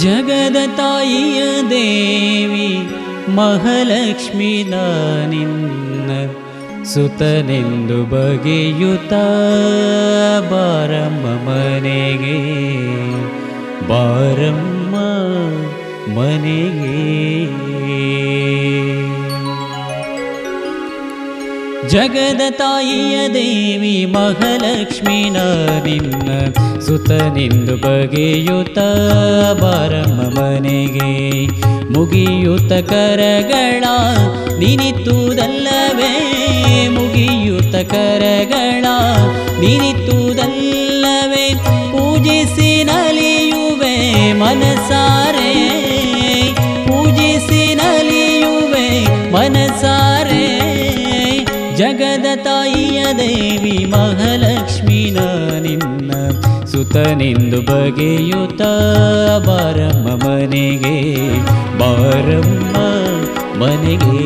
ಜಗದ ತಾಯಿಯ ದೇವಿ ಮಹಾಲಕ್ಷ್ಮಿ ನಿನ್ನ ಸುತನೆಂದು ಬಗೆಯುತ್ತ ಬಾರಮ್ಮ ಮನೆಗೆ, ಬಾರಮ್ಮ ಮನೆಗೆ. ಜಗದ ತಾಯಿಯ ದೇವಿ ಮಹಾಲಕ್ಷ್ಮಿ ನಿನ್ನ ಸುತನೆಂದು ಬಗೆಯುತ್ತ ಬಾರಮ್ಮ ಮನೆಗೆ, ಮುಗಿಯುತ್ತ ಕರಗಳ ನಿನಿತ್ತುದಲ್ಲವೇ, ಮುಗಿಯುತ್ತ ಕರಗಳ ನಿನಿತ್ತುದಲ್ಲವೇ, ಪೂಜಿಸಿ ನಲಿಯುವೆ ಮನಸಾರೆ, ಪೂಜಿಸಿ ನಲಿಯುವೆ ಮನಸಾರೆ. ಜಗದ ತಾಯಿಯ ದೇವಿ ಮಹಾಲಕ್ಷ್ಮಿ ನಿನ್ನ ಸುತನೆಂದು ಬಗೆಯುತ್ತ ಬಾರಮ್ಮ ಮನೆಗೆ, ಬಾರಮ್ಮ ಮನೆಗೆ.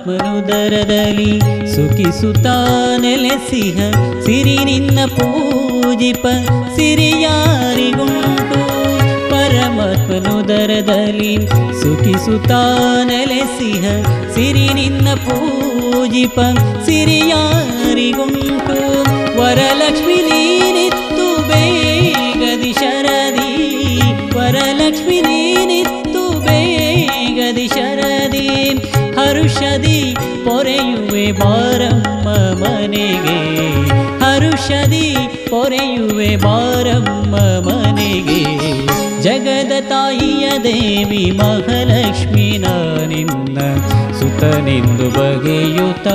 ಪರಮಾತ್ಮನುದರದಲ್ಲಿ ಸುಖಿಸುತ್ತಾ ನೆಲೆಸಿಹ ಸಿರಿ ನಿನ್ನ ಪೂಜಿಪ ಸಿರಿಯಾರಿಗುಂಟು. ಪರಮಾತ್ಮನುದರದಲ್ಲಿ ಸುಖಿಸುತ್ತಾ ನೆಲೆಸಿಹ ಸಿರಿ ನಿನ್ನ ಪೂಜಿಪ ಸಿರಿಯಾರಿಗುಂಟು. ವರಲಕ್ಷ್ಮಿ ನೀನಿತ್ತು ಬೇಗದಿ ಶರದಿ, ವರಲಕ್ಷ್ಮಿ ನೀನಿತ್ತು ಬೇಗದಿ ಶರದಿ. ಹರುಷದಿ ಪೊರೆಯುವೆ ಬಾರಮ್ಮ ಮನೆಗೆ, ಹರುಷದಿ ಪೊರೆಯುವೆ ಬಾರಮ್ಮ ಮನೆಗೆ. ಜಗದ ತಾಯಿಯ ದೇವಿ ಮಹಾಲಕ್ಷ್ಮಿ ನಿನ್ನ ಸುತನೆಂದು ಬಗೆಯುತ್ತ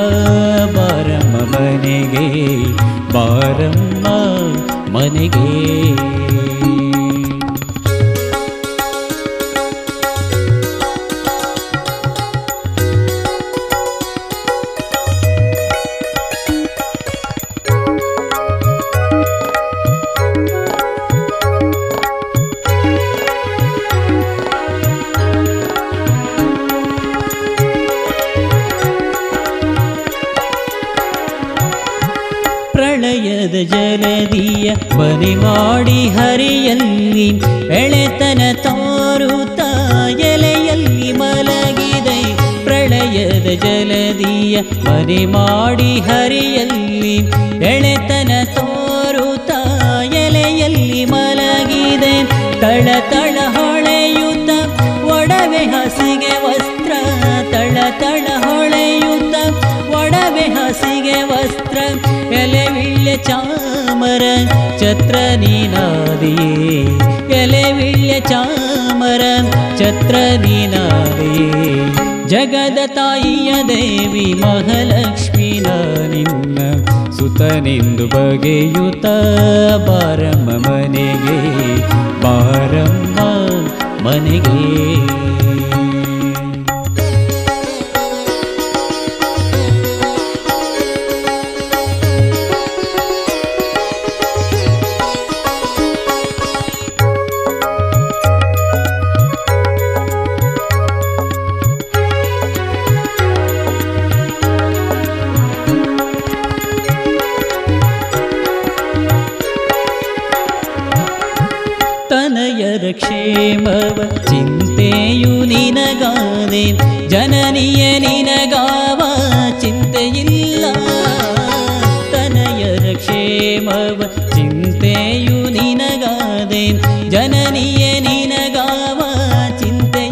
ಬಾರಮ್ಮ ಮನೆಗೆ, ಬಾರಮ್ಮ ಮನೆಗೆ. ಪ್ರಳಯದ ಜಲದಿಯ ಮನೆ ಮಾಡಿ ಹರಿಯಲ್ಲಿ ಎಳೆತನ ತೋರುತ್ತ ಎಲೆಯಲ್ಲಿ ಮಲಗಿದೆ. ಪ್ರಳಯದ ಜಲದಿಯ ಮನೆ ಮಾಡಿ ಹರಿಯಲ್ಲಿ ಎಳೆತನ ತೋರುತ್ತ ಎಲೆಯಲ್ಲಿ ಮಲಗಿದೆ. ತಳ ತಳ ಹೊಳೆಯುತ್ತ ಒಡವೆ ಹಸಿಗೆ ವಸ್ತ್ರ, ತಳ ತಳ ಹೊಳೆಯುತ್ತ ಒಡವೆ ಹಸಿಗೆ ವಸ್ತ್ರ. ಎಲೆವಿಳ್ಯ ಚಾಮರ ಛತ್ರ ನೀನಾದಿಯೇ, ಎಲೆವಿಳ್ಯ ಚಾಮರ ಛತ್ರ ನೀನಾದಿಯೇ. ಜಗದ ತಾಯಿಯ ದೇವಿ ಮಹಾಲಕ್ಷ್ಮಿ ನಿನ್ನ ಸುತನೆಂದು ಬಗೆಯುತ್ತ ಬಾರಮ್ಮ ಮನೆಗೆ, ಬಾರಮ್ಮ ಮನೆಗೆ. ತನಯರ ಕ್ಷೇಮವ ಚಿಂತೆಯು ನಿನಗಾದೆ, ಜನನಿಯ ನಿನಗಾವ ಚಿಂತೆಯಿಲ್ಲ. ತನಯರ ಕ್ಷೇಮವ ಚಿಂತೆಯು ನಿನಗಾದೆ, ಜನನಿಯ ನಿನಗಾವ ಚಿಂತೆ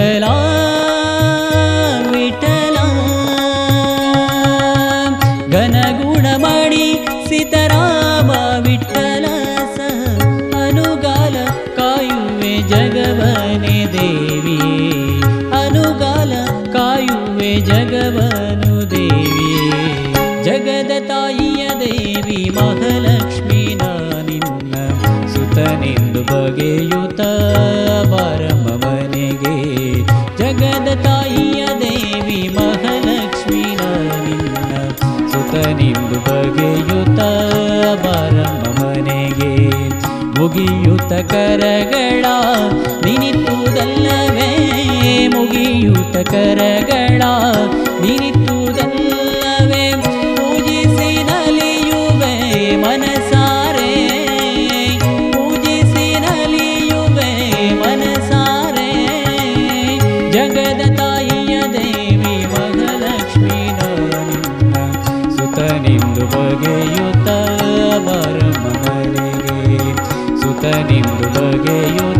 ವಿಠಲ ವಿಠಲ ಘನಗುಣಮಣಿ ಸಿತರಾಮ ವಿಠಲ ಸಹ ಅನುಗಾಲ ಕಾಯುವೆ ಜಗವನೆ ದೇವಿ ಅನುಗಾಲ ಕಾಯುವೆ ಜಗವನು ದೇವಿಯೇ ಜಗದ ತಾಯಿಯ ದೇವಿ ಮಹಾಲಕ್ಷ್ಮೀ ನಿನ್ನ ಸುತನೆಂದು ಬಗೆಯುತ್ತ ಬಾರಮ್ಮ ಮನೆಗೆ ಜಗದ ತಾಯಿಯ ದೇವಿ ಮಹಾಲಕ್ಷ್ಮೀ ನಿನ್ನ ಸುತನೆಂದು ಬಗೆಯುತ್ತ ಬಾರಮ್ಮ ಮನೆಗೆ ಮುಗಿಯುತ್ತ ಕರಗಳ ನಿನಿತ್ತುದಲ್ಲವೇ ಮುಗಿಯುತ್ತ ಕರಗಳ ನಿನಿತ್ತುದಲ್ಲವೇ ಪೂಜಿಸಿ ನಲಿಯುವೆ ಮನಸಾರೆ ಪೂಜಿಸಿ ನಲಿಯುವೆ ಮನಸಾರೆ ಜಗದ ತಾಯಿಯ ದೇವಿ ಮಹಾಲಕ್ಷ್ಮೀ ನಿನ್ನ ಸುತನೆಂದು ಬಗೆಯುತ್ತ ಬಾರಮ್ಮ ಮನೆಗೆ ಸುತನೆಂದು ಬಗೆಯುತ್ತ